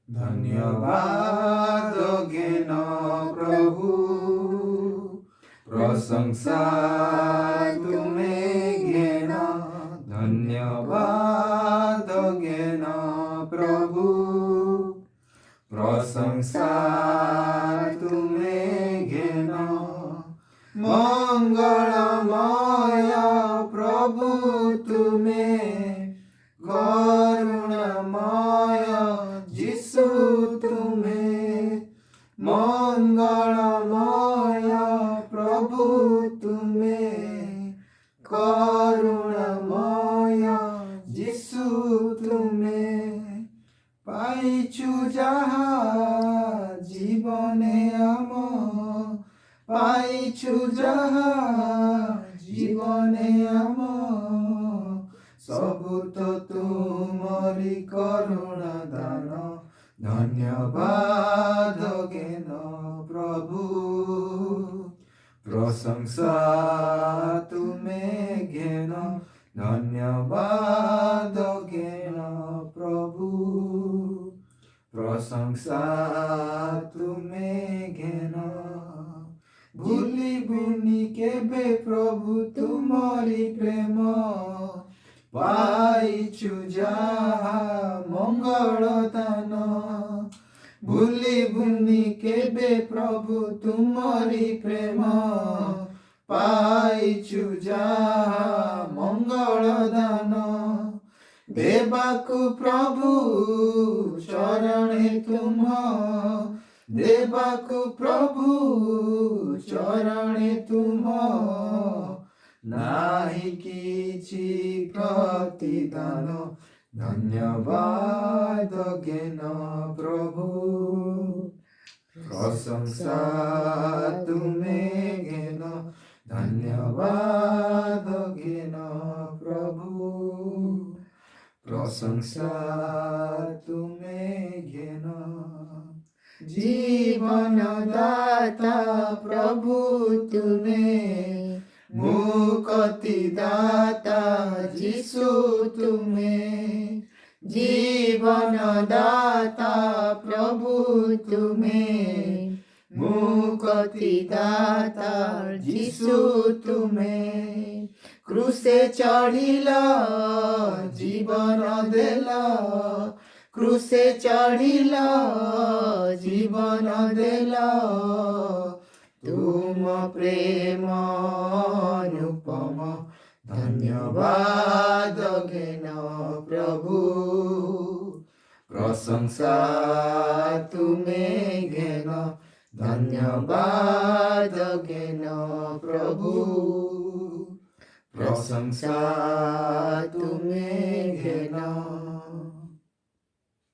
धन्यवाद घेन प्रभु, प्रशंसा तुम्हें घेन। धन्यवाद घेन प्रभु, प्रशंसा तुम्हें घेन। मंगलमय प्रभु तुम्हें, करुणामय जिसु तुम्हें। मंगलमय प्रभु तुम्हें, करुणामय जिसु तुम्हें। पाइछु जाहा जीवने आम, पाइछु जाहा जीवने आम। सबु तो तुमरी करुणा दान। धन्यवाद घेन प्रभु, प्रशंसा तुम्हें घेन। धन्यवाद घेन प्रभु, प्रशंसा तुम्हें घेन। भूली बुनी केबे प्रभु तुमरी प्रेम, पाइछु जाहा मंगल दान। भूली बुनी केबे प्रभु तुमरी प्रेम, पाइछु जाहा मंगल दान। देवाकु प्रभु चरणे तुम, देवाकु प्रभु चरणे तुम। नाही किछि प्रतिदान। धन्यवाद घेन प्रभु, प्रशंसा तुम्हें घेन। धन्यवाद घेन प्रभु, प्रशंसा तुम्हें घेन। जीवन दाता प्रभु तुम्हें, मुक्ति दाता जिसु तुम्हें। जीवन दाता प्रभु तुम्हें, मुक्ति दाता जिसु तुम्हें। क्रूसे चढ़िल जीवन देल, क्रूसे चढ़िल जीवन देल। तुम प्रेम अनुपम। धन्यवाद घेन प्रभु, प्रशंसा तुम्हें घेन। धन्यवाद घेन प्रभु, प्रशंसा तुम्हें